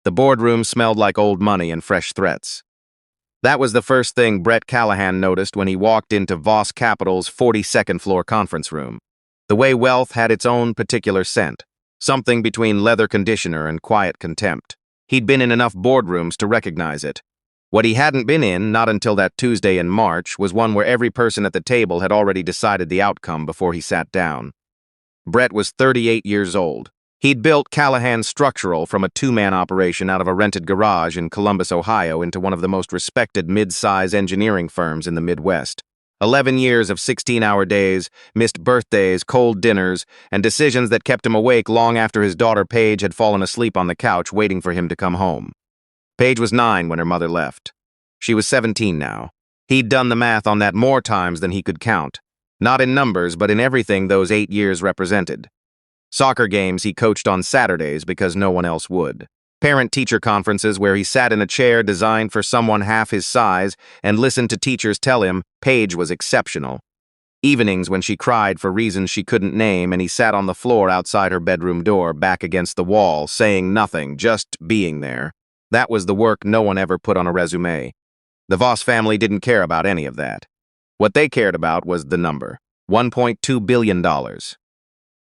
The boardroom smelled like old money and fresh threats. That was the first thing Brett Callahan noticed when he walked into Voss Capital's 42nd floor conference room. The way wealth had its own particular scent, something between leather conditioner and quiet contempt. He'd been in enough boardrooms to recognize it. What he hadn't been in, not until that Tuesday in March, was one where every person at the table had already decided the outcome before he sat down. Brett was 38 years old. He'd built Callahan Structural from a two-man operation out of a rented garage in Columbus, Ohio, into one of the most respected mid-size engineering firms in the Midwest. 11 years of 16-hour days, missed birthdays, cold dinners, and decisions that kept him awake long after his daughter Paige had fallen asleep on the couch waiting for him to come home. Paige was 9 when her mother left. She was 17 now. He'd done the math on that more times than he could count. Not in numbers, but in everything those 8 years represented. Soccer games he coached on Saturdays because no one else would. Parent-teacher conferences where he sat in a chair designed for someone half his size and listened to teachers tell him Paige was exceptional. Evenings when she cried for reasons she couldn't name and he sat on the floor outside her bedroom door, back against the wall, saying nothing, just being there. That was the work no one ever put on a resume. The Voss family didn't care about any of that. What they cared about was the number, $1.2 billion.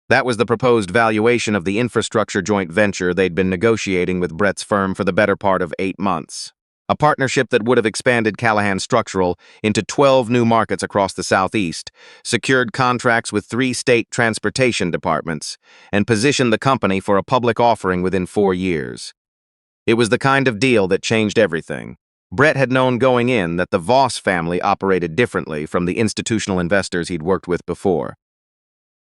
That was the proposed valuation of the infrastructure joint venture they'd been negotiating with Brett's firm for the better part of 8 months. A partnership that would have expanded Callahan Structural into 12 new markets across the Southeast, secured contracts with 3 state transportation departments, and positioned the company for a public offering within 4 years. It was the kind of deal that changed everything. Brett had known going in that the Voss family operated differently from the institutional investors he'd worked with before.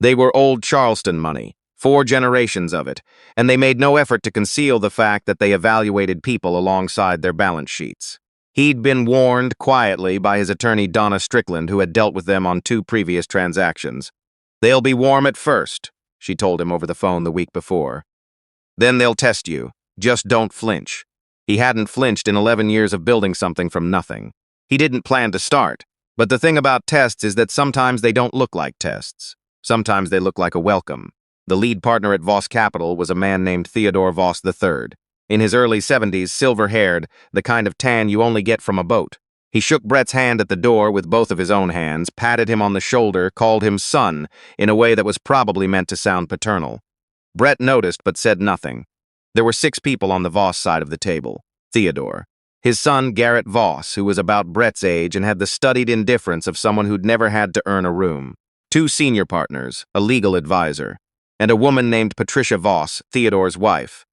They were old Charleston money, 4 generations of it, and they made no effort to conceal the fact that they evaluated people alongside their balance sheets. He'd been warned quietly by his attorney Donna Strickland, who had dealt with them on 2 previous transactions. "They'll be warm at first," she told him over the phone the week before. "Then they'll test you. Just don't flinch." He hadn't flinched in 11 years of building something from nothing. He didn't plan to start, but the thing about tests is that sometimes they don't look like tests. Sometimes they look like a welcome. The lead partner at Voss Capital was a man named Theodore Voss III. In his early 70s, silver-haired, the kind of tan you only get from a boat. He shook Brett's hand at the door with both of his own hands, patted him on the shoulder, called him son, in a way that was probably meant to sound paternal. Brett noticed but said nothing. There were 6 people on the Voss side of the table. Theodore. His son, Garrett Voss, who was about Brett's age and had the studied indifference of someone who'd never had to earn a room. 2 senior partners, a legal advisor, and a woman named Patricia Voss, Theodore's wife,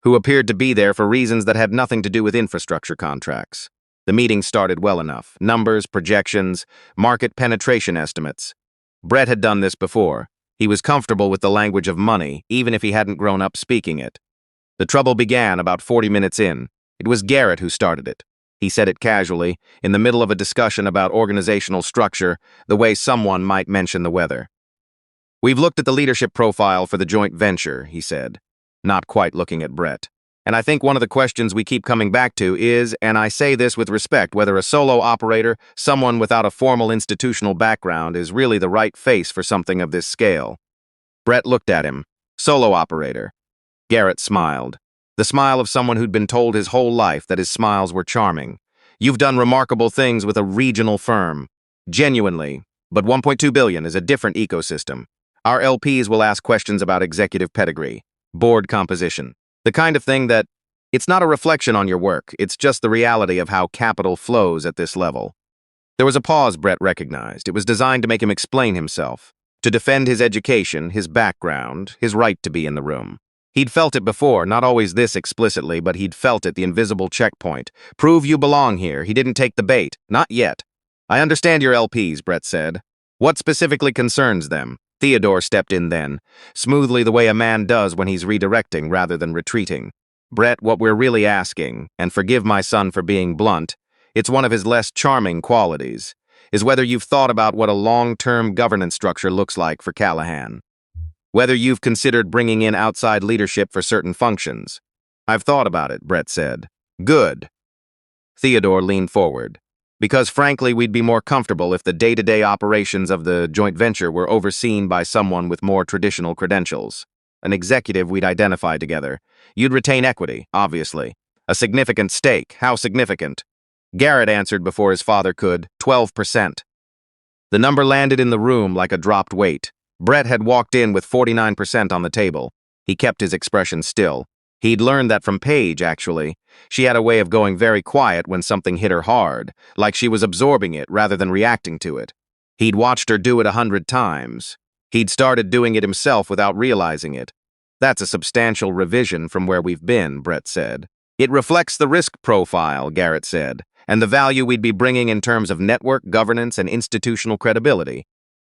who appeared to be there for reasons that had nothing to do with infrastructure contracts. The meeting started well enough. Numbers, projections, market penetration estimates. Brett had done this before. He was comfortable with the language of money, even if he hadn't grown up speaking it. The trouble began about 40 minutes in. It was Garrett who started it. He said it casually, in the middle of a discussion about organizational structure, the way someone might mention the weather. "We've looked at the leadership profile for the joint venture," he said, not quite looking at Brett. "And I think one of the questions we keep coming back to is, and I say this with respect, whether a solo operator, someone without a formal institutional background, is really the right face for something of this scale." Brett looked at him. "Solo operator." Garrett smiled. The smile of someone who'd been told his whole life that his smiles were charming. "You've done remarkable things with a regional firm. Genuinely. But $1.2 billion is a different ecosystem. Our LPs will ask questions about executive pedigree, board composition, the kind of thing that, it's not a reflection on your work, it's just the reality of how capital flows at this level." There was a pause Brett recognized. It was designed to make him explain himself, to defend his education, his background, his right to be in the room. He'd felt it before, not always this explicitly, but he'd felt it, the invisible checkpoint. Prove you belong here. He didn't take the bait. Not yet. "I understand your LPs," Brett said. "What specifically concerns them?" Theodore stepped in then, smoothly the way a man does when he's redirecting rather than retreating. "Brett, what we're really asking, and forgive my son for being blunt, it's one of his less charming qualities, is whether you've thought about what a long-term governance structure looks like for Callahan. Whether you've considered bringing in outside leadership for certain functions." "I've thought about it," Brett said. "Good." Theodore leaned forward. "Because frankly, we'd be more comfortable if the day-to-day operations of the joint venture were overseen by someone with more traditional credentials." an executive we'd identified together. You'd retain equity, obviously. A significant stake. How significant? Garrett answered before his father could. 12%. The number landed in the room like a dropped weight. Brett had walked in with 49% on the table. He kept his expression still. He'd learned that from Paige, actually. She had a way of going very quiet when something hit her hard, like she was absorbing it rather than reacting to it. He'd watched her do it 100 times. He'd started doing it himself without realizing it. That's a substantial revision from where we've been, Brett said. It reflects the risk profile, Garrett said, and the value we'd be bringing in terms of network governance and institutional credibility.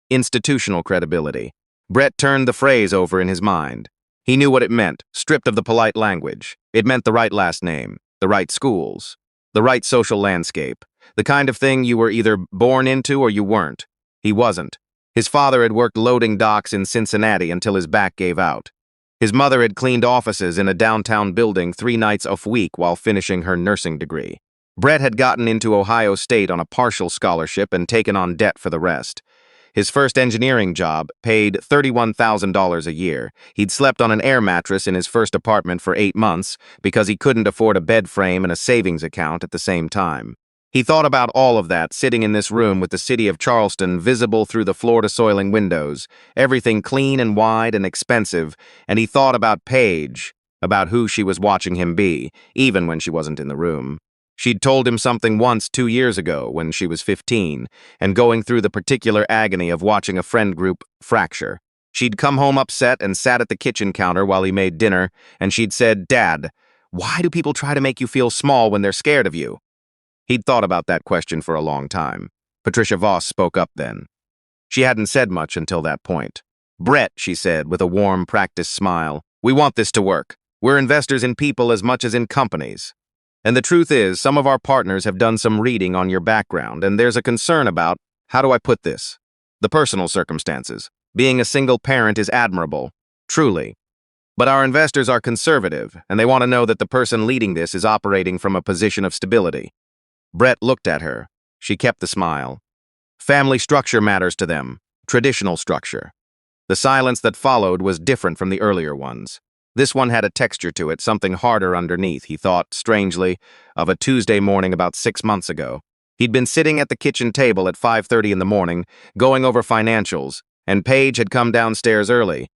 Institutional credibility. Brett turned the phrase over in his mind. He knew what it meant, stripped of the polite language. It meant the right last name, the right schools, the right social landscape, the kind of thing you were either born into or you weren't. He wasn't. His father had worked loading docks in Cincinnati until his back gave out. His mother had cleaned offices in a downtown building 3 nights a week while finishing her nursing degree. Brett had gotten into Ohio State on a partial scholarship and taken on debt for the rest. His first engineering job paid $31,000 a year. He'd slept on an air mattress in his first apartment for 8 months because he couldn't afford a bed frame and a savings account at the same time. He thought about all of that sitting in this room with the city of Charleston visible through the floor-to-soiling windows, everything clean and wide and expensive, and he thought about Paige, about who she was watching him be, even when she wasn't in the room. She'd told him something once 2 years ago when she was 15, and going through the particular agony of watching a friend group fracture. She'd come home upset and sat at the kitchen counter while he made dinner, and she'd said, "Dad, why do people try to make you feel small when they're scared of you?" He'd thought about that question for a long time. Patricia Voss spoke up then. She hadn't said much until that point. "Brett," she said with a warm, practiced smile, "we want this to work. We're investors in people as much as in companies. And the truth is, some of our partners have done some reading on your background, and there's a concern about, how do I put this? The personal circumstances. Being a single parent is admirable, truly. But our investors are conservative, and they want to know that the person leading this is operating from a position of stability." Brett looked at her. She kept the smile. Family structure matters to them, traditional structure. The silence that followed was different from the earlier ones. This one had a texture to it, something harder underneath, he thought, strangely, of a Tuesday morning about 6 months ago. He'd been sitting at the kitchen table at 5:30 in the morning, going over financials, and Paige had come downstairs early.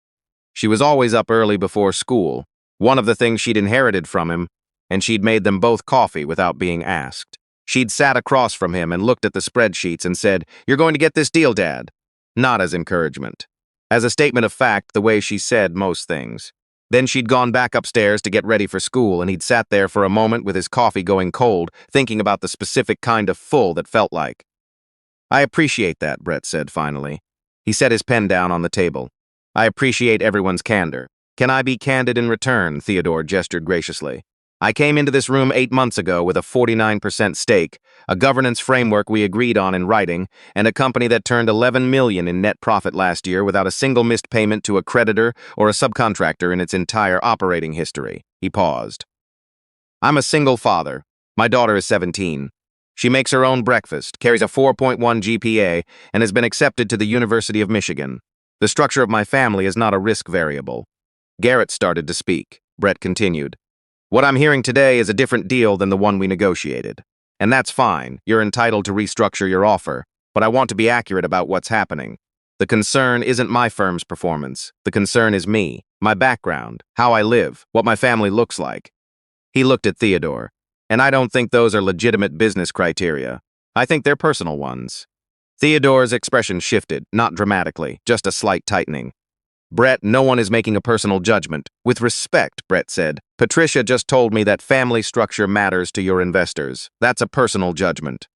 She was always up early before school, one of the things she'd inherited from him, and she'd made them both coffee without being asked. She'd sat across from him and looked at the spreadsheets and said, "You're going to get this deal, Dad." Not as encouragement. As a statement of fact, the way she said most things. Then she'd gone back upstairs to get ready for school, and he'd sat there for a moment with his coffee going cold, thinking about the specific kind of full that felt like. "I appreciate that," Brett said finally. He set his pen down on the table. "I appreciate everyone's candor. Can I be candid in return?" Theodore gestured graciously. "I came into this room 8 months ago with a 49% stake, a governance framework we agreed on in writing, and a company that turned $11 million in net profit last year without a single missed payment to a creditor or a subcontractor in its entire operating history." He paused. "I'm a single father. My daughter is 17. She makes her own breakfast, carries a 4.1 GPA, and has been accepted to the University of Michigan. The structure of my family is not a risk variable." Garrett started to speak. Brett continued. "What I'm hearing today is a different deal than the one we negotiated. And that's fine. You're entitled to restructure your offer. But I want to be accurate about what's happening. The concern isn't my firm's performance. The concern is me, my background, how I live, what my family looks like." He looked at Theodore. "And I don't think those are legitimate business criteria. I think they're personal ones." Theodore's expression shifted, not dramatically, just a slight tightening. "Brett, no one is making a personal judgment. With respect," Brett said, "Patricia just told me that family structure matters to your investors. That's a personal judgment."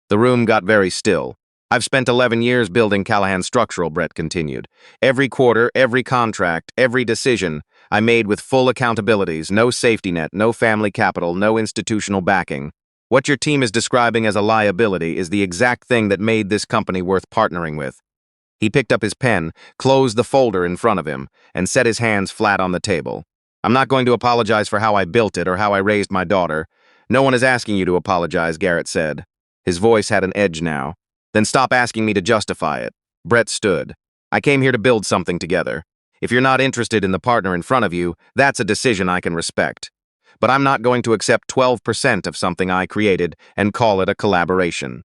The room got very still. "I've spent 11 years building Callahan Structural," Brett continued. "Every quarter, every contract, every decision I made with full accountabilities, no safety net, no family capital, no institutional backing. What your team is describing as a liability is the exact thing that made this company worth partnering with." He picked up his pen, closed the folder in front of him, and set his hands flat on the table. "I'm not going to apologize for how I built it or how I raised my daughter. No one is asking you to apologize," Garrett said. His voice had an edge now. "Then stop asking me to justify it." Brett stood. "I came here to build something together. If you're not interested in the partner in front of you, that's a decision I can respect. But I'm not going to accept 12% of something I created and call it a collaboration.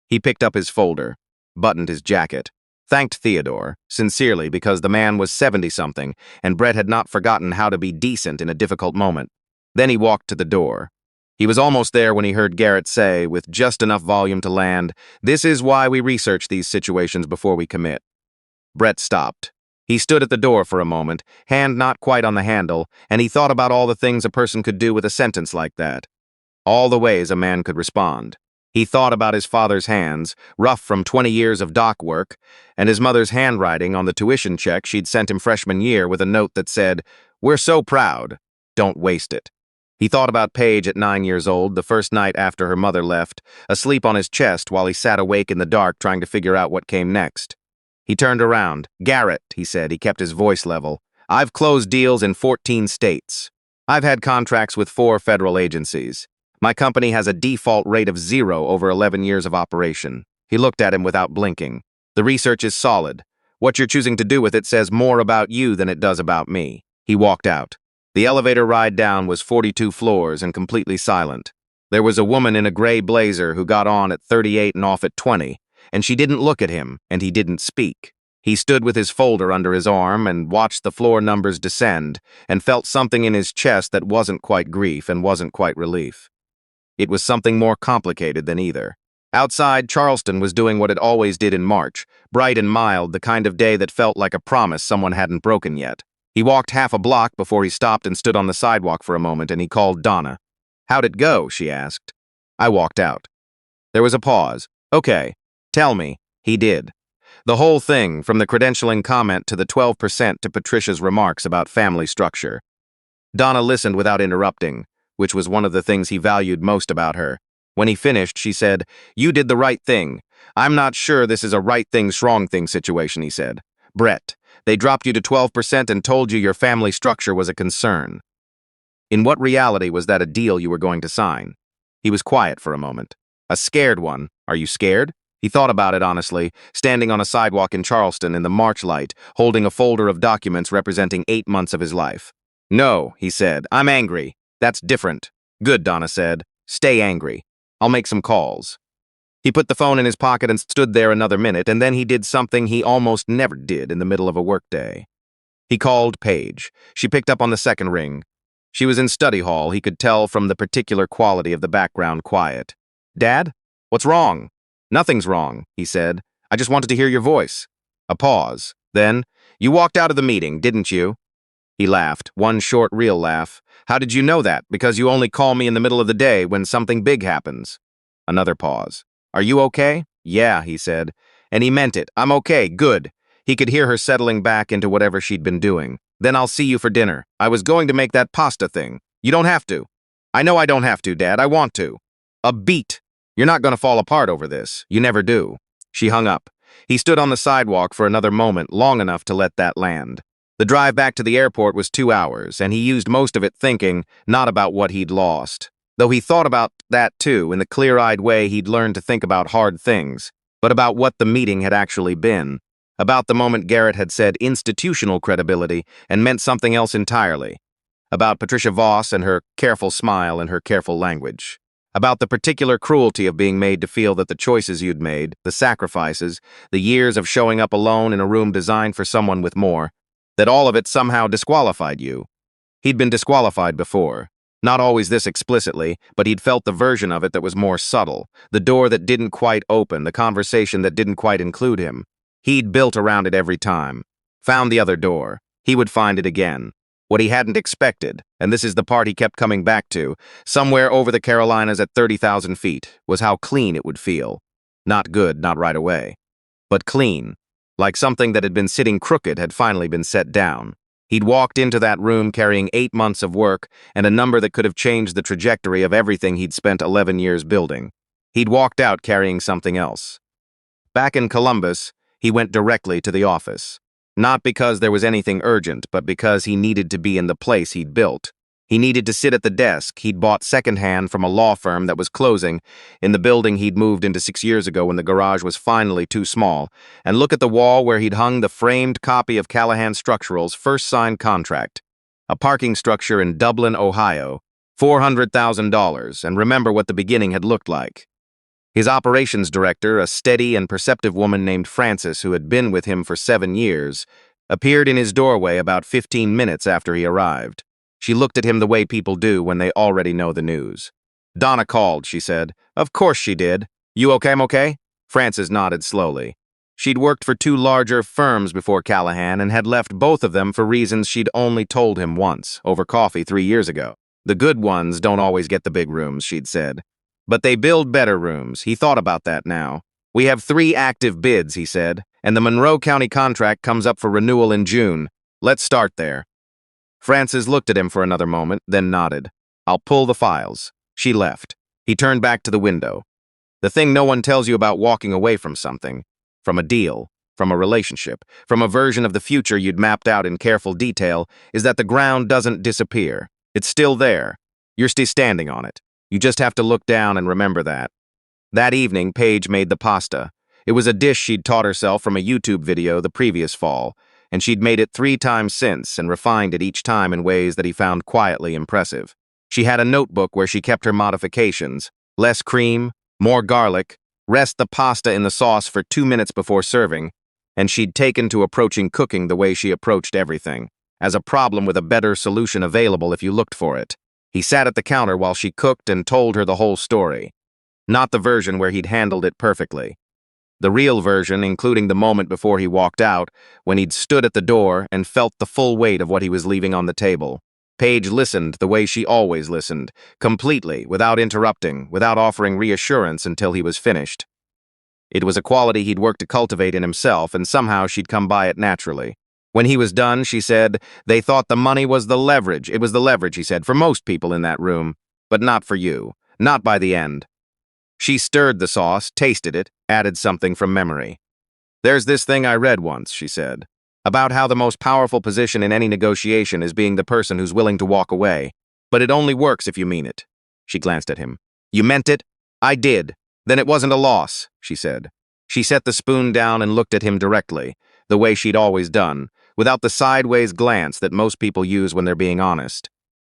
He picked up his folder, buttoned his jacket, thanked Theodore, sincerely, because the man was 70-something, and Brett had not forgotten how to be decent in a difficult moment. Then he walked to the door. He was almost there when he heard Garrett say, with just enough volume to land, "This is why we research these situations before we commit." Brett stopped. He stood at the door for a moment, hand not quite on the handle, and he thought about all the things a person could do with a sentence like that. All the ways a man could respond. He thought about his father's hands, rough from 20 years of dock work, and his mother's handwriting on the tuition check she'd sent him freshman year with a note that said, "We're so proud. Don't waste it." He thought about Paige at 9 years old, the first night after her mother left, asleep on his chest while he sat awake in the dark trying to figure out what came next. He turned around. "Garrett," he said. He kept his voice level. "I've closed deals in 14 states. I've had contracts with 4 federal agencies. My company has a default rate of 0 over 11 years of operation." He looked at him without blinking. "The research is solid. What you're choosing to do with it says more about you than it does about me." He walked out. The elevator ride down was 42 floors and completely silent. There was a woman in a gray blazer who got on at 38 and off at 20, and she didn't look at him, and he didn't speak. He stood with his folder under his arm and watched the floor numbers descend, and felt something in his chest that wasn't quite grief and wasn't quite relief. It was something more complicated than either. Outside, Charleston was doing what it always did in March, bright and mild, the kind of day that felt like a promise someone hadn't broken yet. He walked half a block before he stopped and stood on the sidewalk for a moment, and he called Donna. "How'd it go?" she asked. I walked out. There was a pause. "Okay, tell me." He did. The whole thing, from the credentialing comment to the 12% to Patricia's remarks about family structure. Donna listened without interrupting, which was one of the things he valued most about her. When he finished, she said, "You did the right thing. I'm not sure this is a right thing, strong thing situation," he said. "Brett, they dropped you to 12% and told you your family structure was a concern. In what reality was that a deal you were going to sign?" He was quiet for a moment. "A scared one. Are you scared?" He thought about it honestly, standing on a sidewalk in Charleston in the March light, holding a folder of documents representing 8 months of his life. "No," he said. "I'm angry. That's different." "Good," Donna said. "Stay angry. I'll make some calls." He put the phone in his pocket and stood there another minute, and then he did something he almost never did in the middle of a workday. He called Paige. She picked up on the second ring. She was in study hall. He could tell from the particular quality of the background quiet. "Dad? What's wrong?" "Nothing's wrong," he said. "I just wanted to hear your voice." A pause. Then, "You walked out of the meeting, didn't you?" He laughed, one short, real laugh. "How did you know that? Because you only call me in the middle of the day when something big happens." Another pause. "Are you okay?" "Yeah," he said. And he meant it. "I'm okay, good." He could hear her settling back into whatever she'd been doing. "Then I'll see you for dinner. I was going to make that pasta thing. You don't have to." "I know I don't have to, Dad. I want to." "A beat. You're not going to fall apart over this. You never do." She hung up. He stood on the sidewalk for another moment, long enough to let that land. The drive back to the airport was 2 hours, and he used most of it thinking, not about what he'd lost. Though he thought about that too, in the clear-eyed way he'd learned to think about hard things, but about what the meeting had actually been. About the moment Garrett had said institutional credibility and meant something else entirely. About Patricia Voss and her careful smile and her careful language. About the particular cruelty of being made to feel that the choices you'd made, the sacrifices, the years of showing up alone in a room designed for someone with more, that all of it somehow disqualified you. He'd been disqualified before. Not always this explicitly, but he'd felt the version of it that was more subtle, the door that didn't quite open, the conversation that didn't quite include him. He'd built around it every time. Found the other door. He would find it again. What he hadn't expected, and this is the part he kept coming back to, somewhere over the Carolinas at 30,000 feet, was how clean it would feel. Not good, not right away. But clean. Like something that had been sitting crooked had finally been set down. He'd walked into that room carrying 8 months of work and a number that could have changed the trajectory of everything he'd spent 11 years building. He'd walked out carrying something else. Back in Columbus, he went directly to the office. Not because there was anything urgent, but because he needed to be in the place he'd built. He needed to sit at the desk he'd bought secondhand from a law firm that was closing in the building he'd moved into 6 years ago when the garage was finally too small, and look at the wall where he'd hung the framed copy of Callahan Structural's first signed contract. A parking structure in Dublin, Ohio, $400,000, and remember what the beginning had looked like. His operations director, a steady and perceptive woman named Frances who had been with him for 7 years, appeared in his doorway about 15 minutes after he arrived. She looked at him the way people do when they already know the news. "Donna called," she said. "Of course she did. You okay? Frances nodded slowly. She'd worked for 2 larger firms before Callahan and had left both of them for reasons she'd only told him once, over coffee 3 years ago. The good ones don't always get the big rooms, she'd said. But they build better rooms. He thought about that now. "We have 3 active bids," he said, "and the Monroe County contract comes up for renewal in June. Let's start there." Frances looked at him for another moment, then nodded. "I'll pull the files." She left. He turned back to the window. The thing no one tells you about walking away from something, from a deal, from a relationship, from a version of the future you'd mapped out in careful detail, is that the ground doesn't disappear. It's still there. You're still standing on it. You just have to look down and remember that. That evening, Paige made the pasta. It was a dish she'd taught herself from a YouTube video the previous fall, and she'd made it 3 times since and refined it each time in ways that he found quietly impressive. She had a notebook where she kept her modifications: less cream, more garlic, rest the pasta in the sauce for 2 minutes before serving, and she'd taken to approaching cooking the way she approached everything, as a problem with a better solution available if you looked for it. He sat at the counter while she cooked and told her the whole story. Not the version where he'd handled it perfectly. The real version, including the moment before he walked out, when he'd stood at the door and felt the full weight of what he was leaving on the table. Paige listened the way she always listened, completely, without interrupting, without offering reassurance until he was finished. It was a quality he'd worked to cultivate in himself, and somehow she'd come by it naturally. When he was done, she said, "They thought the money was the leverage. It was the leverage," he said, "for most people in that room. But not for you. Not by the end." She stirred the sauce, tasted it, added something from memory. "There's this thing I read once," she said, "about how the most powerful position in any negotiation is being the person who's willing to walk away. But it only works if you mean it." She glanced at him. "You meant it?" "I did. Then it wasn't a loss," she said. She set the spoon down and looked at him directly, the way she'd always done, without the sideways glance that most people use when they're being honest.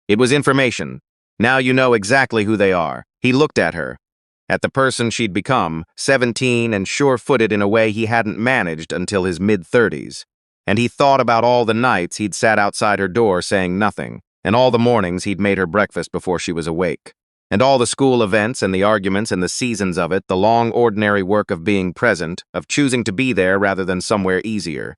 "It was information. Now you know exactly who they are." He looked at her, at the person she'd become, 17 and sure-footed in a way he hadn't managed until his mid-30s. And he thought about all the nights he'd sat outside her door saying nothing, and all the mornings he'd made her breakfast before she was awake, and all the school events and the arguments and the seasons of it, the long ordinary work of being present, of choosing to be there rather than somewhere easier.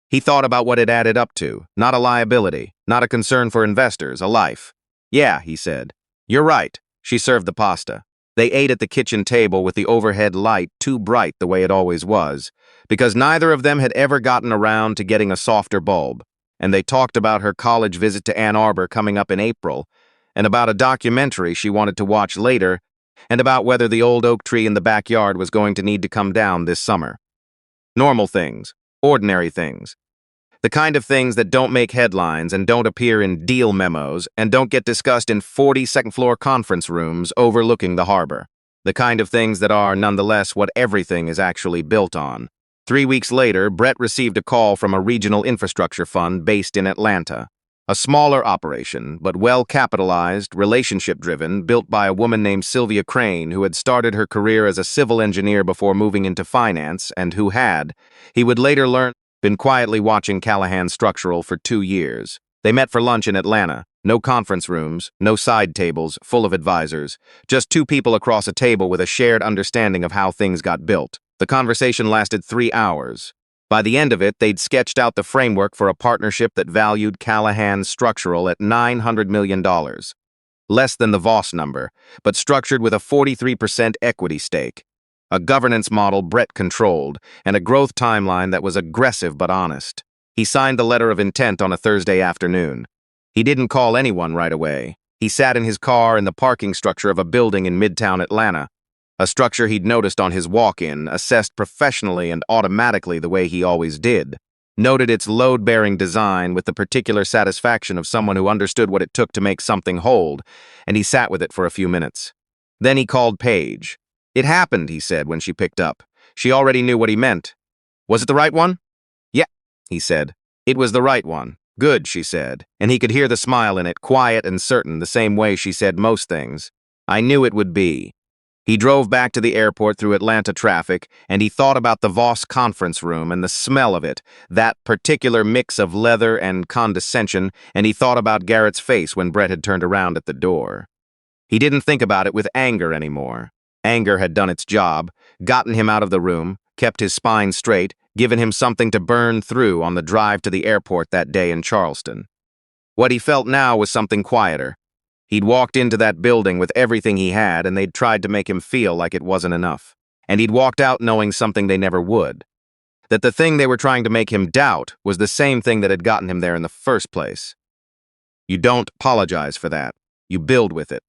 He thought about what it added up to, not a liability, not a concern for investors, a life. "Yeah," he said. "You're right." She served the pasta. They ate at the kitchen table with the overhead light too bright the way it always was, because neither of them had ever gotten around to getting a softer bulb, and they talked about her college visit to Ann Arbor coming up in April, and about a documentary she wanted to watch later, and about whether the old oak tree in the backyard was going to need to come down this summer. Normal things, ordinary things. The kind of things that don't make headlines and don't appear in deal memos and don't get discussed in 42nd-floor conference rooms overlooking the harbor. The kind of things that are, nonetheless, what everything is actually built on. 3 weeks later, Brett received a call from a regional infrastructure fund based in Atlanta. A smaller operation, but well-capitalized, relationship-driven, built by a woman named Sylvia Crane who had started her career as a civil engineer before moving into finance and who had, he would later learn, been quietly watching Callahan Structural for 2 years. They met for lunch in Atlanta. No conference rooms, no side tables, full of advisors. Just 2 people across a table with a shared understanding of how things got built. The conversation lasted 3 hours. By the end of it, they'd sketched out the framework for a partnership that valued Callahan Structural at $900 million. Less than the Voss number, but structured with a 43% equity stake. A governance model Brett controlled, and a growth timeline that was aggressive but honest. He signed the letter of intent on a Thursday afternoon. He didn't call anyone right away. He sat in his car in the parking structure of a building in Midtown Atlanta, a structure he'd noticed on his walk-in, assessed professionally and automatically the way he always did. noted its load-bearing design with the particular satisfaction of someone who understood what it took to make something hold, and he sat with it for a few minutes. Then he called Paige. "It happened," he said when she picked up. She already knew what he meant. "Was it the right one?" "Yeah," he said. "It was the right one." "Good," she said, and he could hear the smile in it, quiet and certain, the same way she said most things. "I knew it would be." He drove back to the airport through Atlanta traffic, and he thought about the Voss conference room and the smell of it, that particular mix of leather and condescension, and he thought about Garrett's face when Brett had turned around at the door. He didn't think about it with anger anymore. Anger had done its job, gotten him out of the room, kept his spine straight, given him something to burn through on the drive to the airport that day in Charleston. What he felt now was something quieter. He'd walked into that building with everything he had, and they'd tried to make him feel like it wasn't enough. And he'd walked out knowing something they never would. That the thing they were trying to make him doubt was the same thing that had gotten him there in the first place. You don't apologize for that. You build with it.